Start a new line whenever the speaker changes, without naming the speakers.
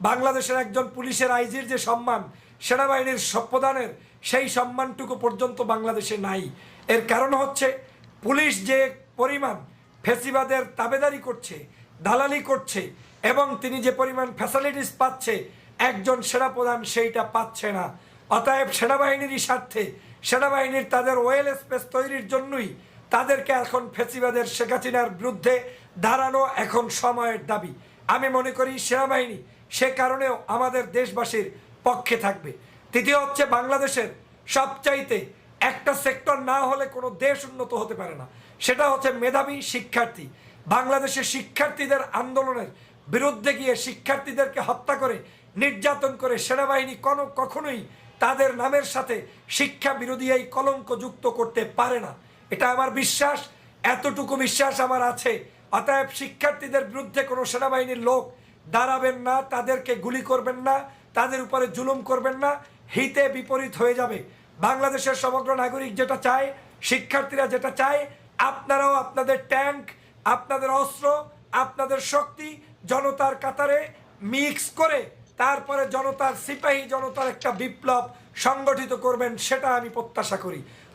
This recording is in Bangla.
বাংলাদেশের একজন পুলিশের আইজির যে সম্মান, সেনাবাহিনীর প্রধানের সেই সম্মানটুকু পর্যন্ত বাংলাদেশে নাই। এর কারণ হচ্ছে পুলিশ যে পরিমাণ ফেসিবাদের তাবেদারি করছে, দালালি করছে, এবং তিনি যে পরিমাণ ফ্যাসিলিটিস পাচ্ছে, একজন সেনাপ্রধান সেইটা পাচ্ছে না। অতএব সেনাবাহিনীরই স্বার্থে, সেনাবাহিনীর তাদের ওয়েল স্পেস তৈরির জন্যই তাদেরকে এখন ফেসিবাদের শেখ হাসিনার বিরুদ্ধে দাঁড়ানো এখন সময়ের দাবি। আমি মনে করি সেনাবাহিনী সে কারণেও আমাদের দেশবাসীর পক্ষে থাকবে। তৃতীয় হচ্ছে, বাংলাদেশের সবচাইতে একটা সেক্টর না হলে কোনো দেশ উন্নত হতে পারে না, সেটা হচ্ছে মেধাবী শিক্ষার্থী। বাংলাদেশের শিক্ষার্থীদের আন্দোলনের বিরুদ্ধে গিয়ে শিক্ষার্থীদেরকে হত্যা করে, নির্যাতন করে সেনাবাহিনী কখনোই তাদের নামের সাথে শিক্ষা বিরোধী এই কলঙ্ক যুক্ত করতে পারে না। এটা আমার বিশ্বাস, এতটুকু বিশ্বাস আমার আছে। অতএব শিক্ষার্থীদের বিরুদ্ধে কোনো সেনাবাহিনীর লোক দাঁড়াবেন না, তাদেরকে গুলি করবেন না, তাদের উপরে জুলুম করবেন না, হিতে বিপরীত হয়ে যাবে। বাংলাদেশের সমগ্র নাগরিক যেটা চায়, শিক্ষার্থীরা যেটা চায়, আপনারাও আপনাদের ট্যাঙ্ক, আপনাদের অস্ত্র, আপনাদের শক্তি জনতার কাতারে মিক্স করে তারপরে জনতার সিপাহী জনতার একটা বিপ্লব সংগঠিত করবেন, সেটা আমি প্রত্যাশা করি।